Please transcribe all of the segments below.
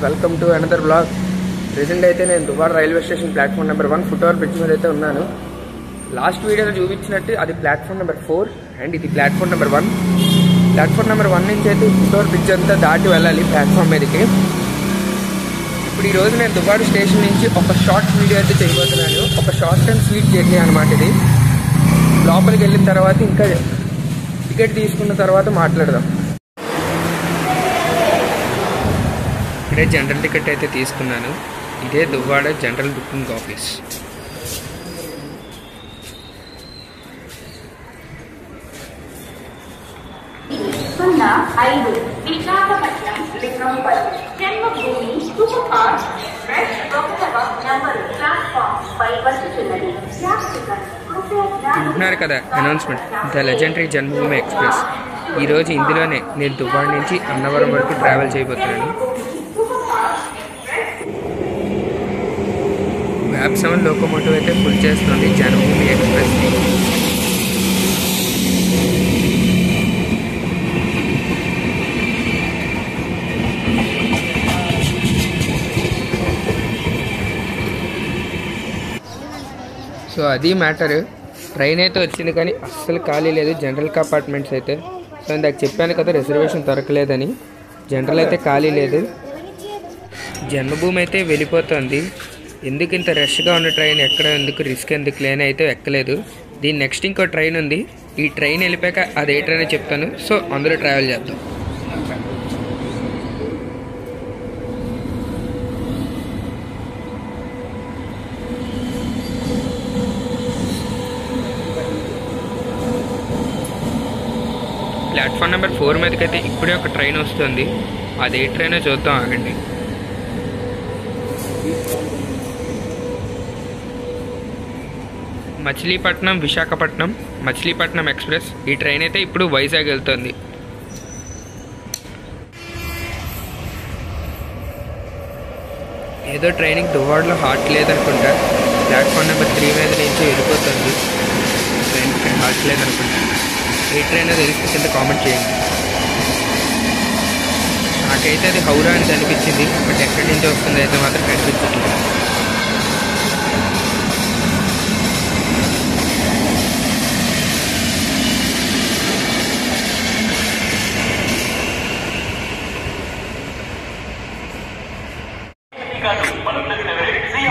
Welcome to another blog. Present అయితే నేను Duvvada railway station platform number 1 foot over bridge మీద అయితే ఉన్నాను. లాస్ట్ వీడియోలో చూపించినట్టు అది ప్లాట్ఫామ్ నెంబర్ 4 అండ్ ఇది ప్లాట్ఫామ్ నెంబర్ 1. ప్లాట్ఫామ్ నెంబర్ 1 నుంచి అయితే ఫుట్ఓవర్ బ్రిడ్జ్ అంతా దాటి వెళ్ళాలి ప్లాట్ఫామ్ మీదకి. ఇప్పుడు ఈరోజు నేను దువ్వాడ స్టేషన్ నుంచి ఒక షార్ట్ వీడియో అయితే చేయబోతున్నాను. ఒక షార్ట్ అండ్ స్వీట్ జర్నీ అనమాట ఇది. లోపలికి వెళ్ళిన తర్వాత ఇంకా టికెట్ తీసుకున్న తర్వాత మాట్లాడదాం. ఇక్కడే జనరల్ టికెట్ అయితే తీసుకున్నాను. ఇదే దువ్వాడ జనరల్ బుకింగ్ ఆఫీస్. చూస్తున్నారు కదా announcement, the legendary Janmabhoomi express. ఈరోజు ఇందులోనే నేను దువ్వాడ నుంచి అన్నవరం వరకు ట్రావెల్ చేయబోతున్నాను. వ్యాప్ 7 లోకోమోటివ్ అయితే ఫుల్ చేస్తుంది జన్మభూమి ఎక్స్ప్రెస్. సో అది మ్యాటర్. ట్రైన్ అయితే వచ్చింది కానీ అస్సలు ఖాళీ లేదు జనరల్ కంపార్ట్మెంట్స్ అయితే. సో ఇందాక చెప్పాను కదా రిజర్వేషన్ దొరకలేదని. జనరల్ అయితే ఖాళీ లేదు. జన్మభూమి అయితే వెళ్ళిపోతుంది. ఎందుకు ఇంత రష్గా ఉన్న ట్రైన్ ఎక్కడ ఎందుకు రిస్క్ ఎందుకు లేని అయితే ఎక్కలేదు. దీని నెక్స్ట్ ఇంకో ట్రైన్ ఉంది. ఈ ట్రైన్ వెళ్ళిపోయాక అది ఏ ట్రైన్ చెప్తాను. సో అందులో ట్రావెల్ చేద్దాం. ప్లాట్ఫామ్ నెంబర్ 4 మీదకి అయితే ఇప్పుడే ఒక ట్రైన్ వస్తుంది. అది ఏ ట్రైనో చూద్దాం, ఆగండి. మచిలీపట్నం విశాఖపట్నం మచిలీపట్నం ఎక్స్ప్రెస్. ఈ ట్రైన్ అయితే ఇప్పుడు వైజాగ్ వెళ్తుంది. ఏదో ట్రైనింగ్ దువ్వాడలో హార్ట్ లేదనుకుంటా. ప్లాట్ఫామ్ నెంబర్ 3 మీద నుంచి వెళ్ళిపోతుంది. ట్రైన్కి హార్ట్ లేదనుకుంటా. ఏ ట్రైన్ తెలిస్తే కింద కామెంట్ చేయండి. నాకైతే అది హౌరా అని అనిపించింది, బట్ ఎక్కడి నుంచి వస్తుంది అయితే మాత్రం కనిపించట్లేదు.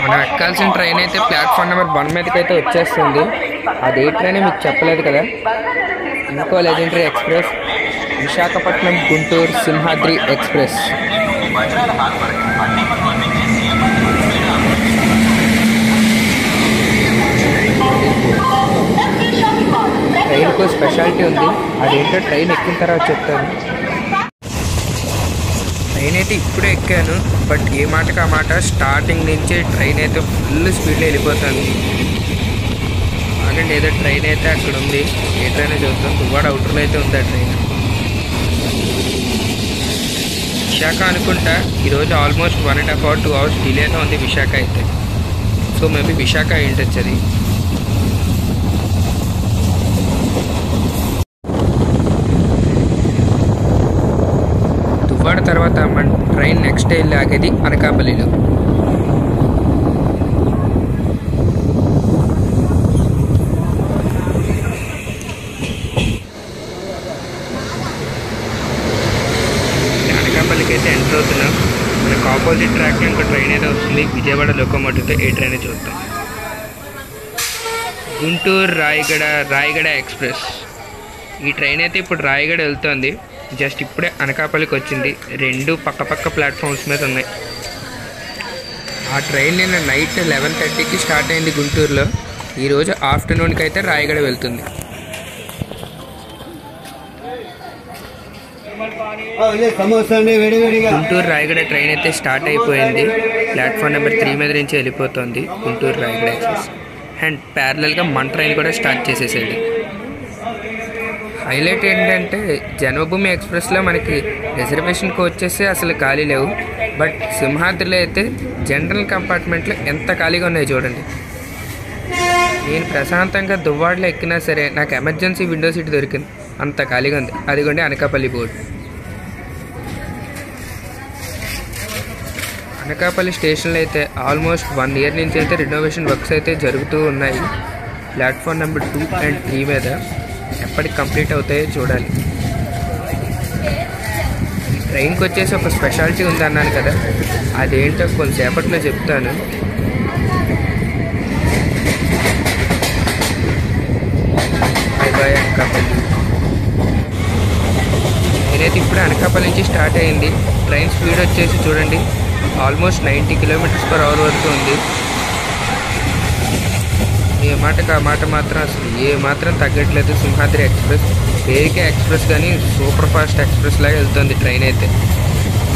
మనం ఎక్కాల్సిన ట్రైన్ అయితే ప్లాట్ఫామ్ నెంబర్ 1 మీదకి అయితే వచ్చేస్తుంది. అదే ట్రైన్ మీకు చెప్పలేదు కదా. ఇంకో legendary express Visakhapatnam Guntur Simhadri express. ట్రైన్కు స్పెషాలిటీ ఉంది. అదేంటో ట్రైన్ ఎక్కిన తర్వాత చెప్తాను. ట్రైన్ అయితే ఇప్పుడే ఎక్కాను, బట్ ఏ మాటకు ఆ మాట స్టార్టింగ్ నుంచి ట్రైన్ అయితే ఫుల్ స్పీడ్లో వెళ్ళిపోతుంది. ఆగండి, ఏదో ట్రైన్ అయితే అక్కడ ఉంది. ఏ ట్రైన్ చూద్దాం. దువ్వాడ అవుటర్లో అయితే ఉంది ఆ ట్రైన్. విశాఖ అనుకుంటా. ఈరోజు ఆల్మోస్ట్ 1.5 hours 2 hours డిలేతో ఉంది విశాఖ అయితే. సో మేబీ విశాఖ ఏంటొచ్చు అది. దువ్వాడ తర్వాత మన ట్రైన్ నెక్స్ట్ వెళ్ళి ఆగేది అనకాపల్లిలో. అనకాపల్లికి అయితే ఎంటర్ అవుతున్నాం. మనకు ఆపోజిట్ ట్రాక్లో ఇంకో ట్రైన్ అయితే వస్తుంది. విజయవాడ లోకోమోటివ్తో ఏ ట్రైన్ చూద్దాం. గుంటూరు రాయగడ ఎక్స్ప్రెస్. ఈ ట్రైన్ అయితే ఇప్పుడు రాయగడ వెళ్తుంది. జస్ట్ ఇప్పుడే అనకాపల్లికి వచ్చింది. 2 పక్క ప్లాట్ఫామ్స్ మీద ఉన్నాయి. ఆ ట్రైన్ నిన్న నైట్ 11:30కి స్టార్ట్ అయింది గుంటూరులో. ఈరోజు ఆఫ్టర్నూన్కి అయితే రాయగడ వెళ్తుంది. గుంటూరు రాయగడ ట్రైన్ అయితే స్టార్ట్ అయిపోయింది. ప్లాట్ఫామ్ నెంబర్ 3 మీద నుంచి వెళ్ళిపోతుంది గుంటూరు రాయగడ ఎక్స్ప్రెస్. అండ్ ప్యారలల్గా మన ట్రైన్ కూడా స్టార్ట్ చేసేసాడు. హైలైట్ ఏంటంటే జన్మభూమి ఎక్స్ప్రెస్లో మనకి రిజర్వేషన్ కోచెస్ అసలు ఖాళీ లేవు. బట్ సింహాద్రిలో అయితే జనరల్ కంపార్ట్మెంట్లో ఎంత ఖాళీగా ఉన్నాయో చూడండి. నేను ప్రశాంతంగా దువ్వాడలో ఎక్కినా సరే నాకు ఎమర్జెన్సీ విండో సీట్ దొరికింది. అంత ఖాళీగా ఉంది. అదిగోండి అనకాపల్లి బోర్డు. అనకాపల్లి స్టేషన్లో అయితే ఆల్మోస్ట్ 1 year నుంచి అయితే రెనోవేషన్ వర్క్స్ అయితే జరుగుతూ ఉన్నాయి. ప్లాట్ఫామ్ నెంబర్ 2 and 3 మీద ఎప్పటికి కంప్లీట్ అవుతాయో చూడాలి. ట్రైన్కి వచ్చేసి ఒక స్పెషాలిటీ ఉందన్నాను కదా, అదేంటో కొంతసేపట్లో చెప్తాను. బాయ్ అనకాపల్లి. నేనైతే ఇప్పుడు అనకాపల్లి నుంచి స్టార్ట్ అయింది. ట్రైన్ స్పీడ్ వచ్చేసి చూడండి, ఆల్మోస్ట్ 90 km/h వరకు ఉంది. ఏ మాటకు ఆ మాట మాత్రం అసలు ఏ మాత్రం తగ్గట్లేదు. సింహాద్రి ఎక్స్ప్రెస్, ఏకే ఎక్స్ప్రెస్ కానీ సూపర్ ఫాస్ట్ ఎక్స్ప్రెస్ లాగా వెళ్తుంది ట్రైన్ అయితే.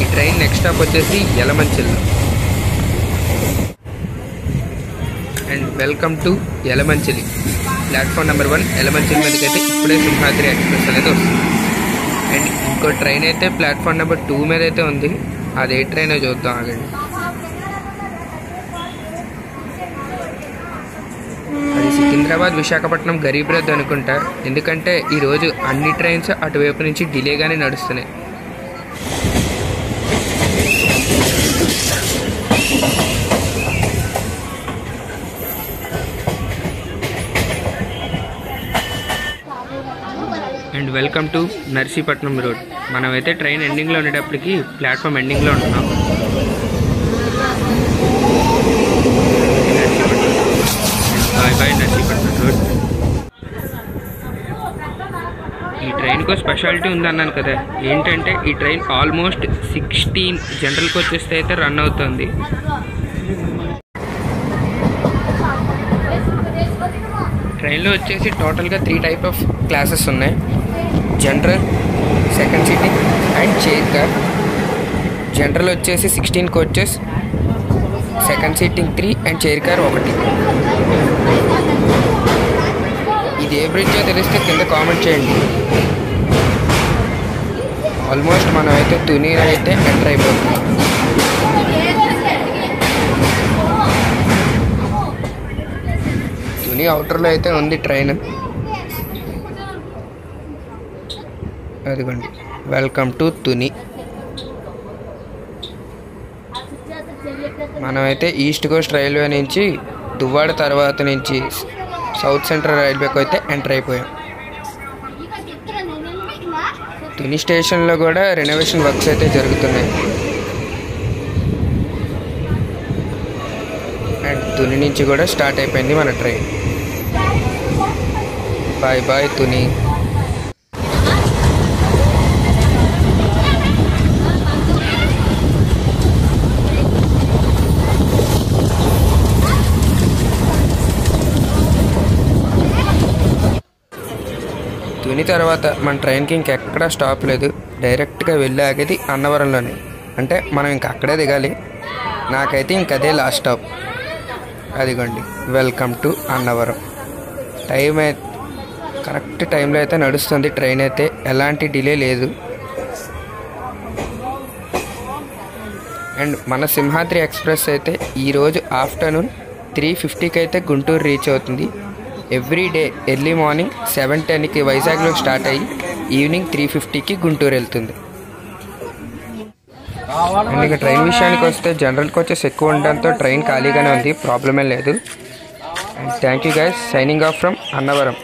ఈ ట్రైన్ నెక్స్ట్ స్టాప్ వచ్చేసి Yelamanchili. And welcome to Yelamanchili. Platform number 1 Yelamanchili మీదకి అయితే ఇప్పుడే సింహాద్రి ఎక్స్ప్రెస్ అనేది వస్తుంది. అండ్ ఇంకో ట్రైన్ అయితే ప్లాట్ఫామ్ నెంబర్ 2 మీద అయితే ఉంది. అదే ట్రైన్ చూద్దాం, ఆగండి. అది సికింద్రాబాద్ విశాఖపట్నం గరీబ్ రథ్ అనుకుంటా, ఎందుకంటే ఈరోజు అన్ని ట్రైన్స్ అటువైపు నుంచి డిలేగానే నడుస్తున్నాయి. And welcome to Narsipatnam road. మనమైతే ట్రైన్ ఎండింగ్లో ఉండేటప్పటికి ప్లాట్ఫామ్ ఎండింగ్లో ఉంటున్నాం. Bye Narsipatnam road. ఈ ట్రైన్కు స్పెషాలిటీ ఉందన్నాను కదా, ఏంటంటే ఈ ట్రైన్ ఆల్మోస్ట్ 16 జనరల్ కోచెస్ అయితే రన్ అవుతుంది. ట్రైన్లో వచ్చేసి టోటల్గా 3 type ఆఫ్ క్లాసెస్ ఉన్నాయి. General, second sitting and chair car. General వచ్చేసి 16 coaches, second sitting 3 and chair car 1. ఇది ఏ బ్రిడ్జో తెలిస్తే కింద కామెంట్ చేయండి. ఆల్మోస్ట్ మనం అయితే తుని అయితే ఎంటర్ అయిపోతుంది. తుని అవుటర్లో అయితే ఉంది ట్రైన్. అదిగోండి, వెల్కమ్ టు తుని. మనమైతే ఈస్ట్ కోస్ట్ రైల్వే నుంచి దువ్వాడ తర్వాత నుంచి సౌత్ సెంట్రల్ రైల్వేకి అయితే ఎంటర్ అయిపోయాం. తుని స్టేషన్లో కూడా రెనోవేషన్ వర్క్స్ అయితే జరుగుతున్నాయి. అండ్ తుని నుంచి కూడా స్టార్ట్ అయిపోయింది మన train. Bye bye Tuni. Tuni తర్వాత మన ట్రైన్కి ఇంకెక్కడా స్టాప్ లేదు. డైరెక్ట్గా వెళ్ళి ఆగేది అన్నవరంలోనే, అంటే మనం ఇంక అక్కడే దిగాలి. నాకైతే ఇంకదే లాస్ట్ స్టాప్. అదిగోండి, welcome to Annavaram. Time correct టైంలో అయితే నడుస్తుంది ట్రైన్ అయితే, ఎలాంటి డిలే లేదు. అండ్ మన సింహాద్రి ఎక్స్ప్రెస్ అయితే ఈరోజు ఆఫ్టర్నూన్ 3:50కి అయితే గుంటూరు రీచ్ అవుతుంది. ఎవ్రీ డే ఎర్లీ మార్నింగ్ 7:10కి వైజాగ్లో స్టార్ట్ అయ్యి ఈవినింగ్ 3:50కి గుంటూరు వెళ్తుంది. అండ్ ఇక ట్రైన్ విషయానికి వస్తే జనరల్ కోచెస్ ఎక్కువ ఉండడంతో ట్రైన్ ఖాళీగానే ఉంది, ప్రాబ్లమే లేదు. And thank you guys, signing off from Annavaram.